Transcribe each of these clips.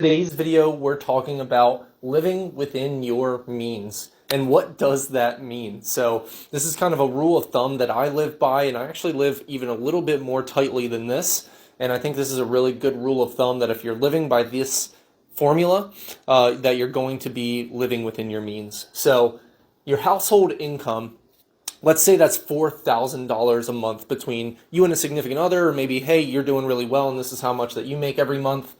Today's video, we're talking about living within your means. And what does that mean? So this is kind of a rule of thumb that I live by, and I actually live even a little bit more tightly than this. And I think this is a really good rule of thumb that if you're living by this formula, that you're going to be living within your means. So your household income, let's say that's $4,000 a month between you and a significant other, or maybe, hey, you're doing really well and this is how much that you make every month.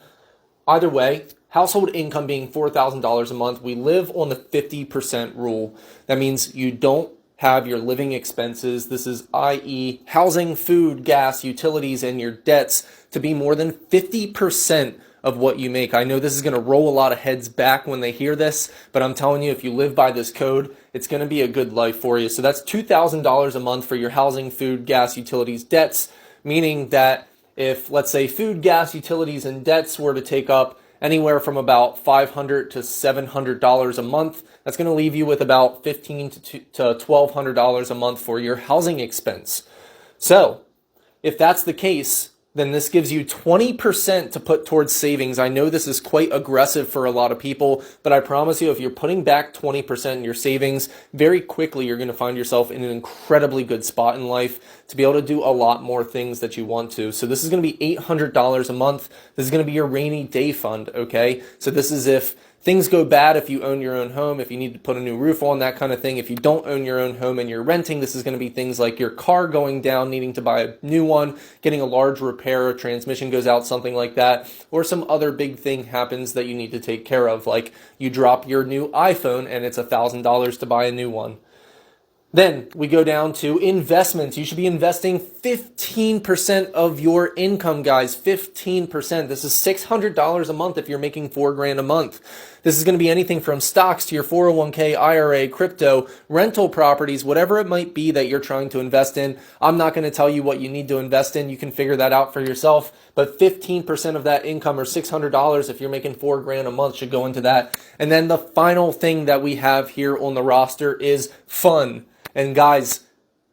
Either way, household income being $4,000 a month, we live on the 50% rule. That means you don't have your living expenses, this is i.e. housing, food, gas, utilities, and your debts to be more than 50% of what you make. I know this is going to roll a lot of heads back when they hear this, but I'm telling you, if you live by this code, it's going to be a good life for you. So that's $2,000 a month for your housing, food, gas, utilities, debts, meaning that if, let's say, food, gas, utilities, and debts were to take up anywhere from about $500 to $700 a month, that's going to leave you with about $1,500 to $1,200 a month for your housing expense. So, if that's the case, then this gives you 20% to put towards savings. I know this is quite aggressive for a lot of people, but I promise you, if you're putting back 20% in your savings, very quickly you're going to find yourself in an incredibly good spot in life to be able to do a lot more things that you want to. So this is going to be $800 a month. This is going to be your rainy day fund, okay? So this is if things go bad, if you own your own home, if you need to put a new roof on, that kind of thing. If you don't own your own home and you're renting, this is going to be things like your car going down, needing to buy a new one, getting a large repair, a transmission goes out, something like that, or some other big thing happens that you need to take care of, like you drop your new iPhone and it's $1,000 to buy a new one. Then we go down to investments. You should be investing 15% of your income, guys. 15%. This is $600 a month if you're making $4,000 a month. This is going to be anything from stocks to your 401k, IRA, crypto, rental properties, whatever it might be that you're trying to invest in. I'm not going to tell you what you need to invest in. You can figure that out for yourself. But 15% of that income, or $600 if you're making $4,000 a month, should go into that. And then the final thing that we have here on the roster is fun. And guys,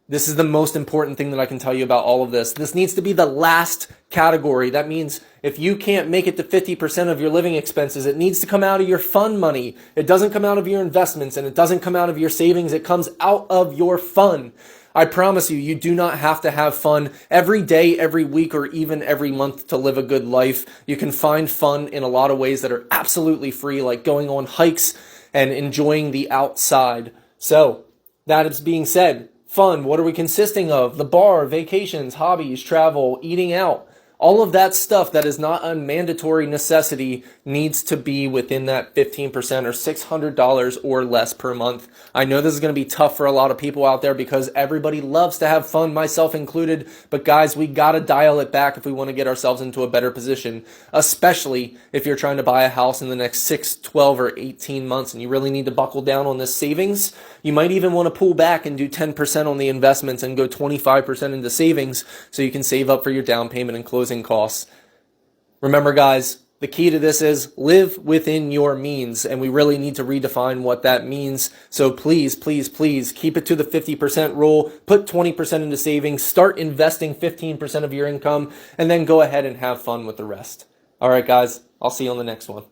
this is the most important thing that I can tell you about all of this. This needs to be the last category. That means if you can't make it to 50% of your living expenses, it needs to come out of your fun money. It doesn't come out of your investments, and it doesn't come out of your savings. It comes out of your fun. I promise you, you do not have to have fun every day, every week, or even every month to live a good life. You can find fun in a lot of ways that are absolutely free, like going on hikes and enjoying the outside. So, that is being said, fun, what are we consisting of? The bar, vacations, hobbies, travel, eating out. All of that stuff that is not a mandatory necessity needs to be within that 15% or $600 or less per month. I know this is going to be tough for a lot of people out there because everybody loves to have fun, myself included. But guys, we got to dial it back if we want to get ourselves into a better position, especially if you're trying to buy a house in the next 6, 12, or 18 months and you really need to buckle down on this savings. You might even want to pull back and do 10% on the investments and go 25% into savings so you can save up for your down payment and closing costs. Remember, guys, the key to this is live within your means, and we really need to redefine what that means. So please, please, please keep it to the 50% rule, put 20% into savings, start investing 15% of your income, and then go ahead and have fun with the rest. All right, guys, I'll see you on the next one.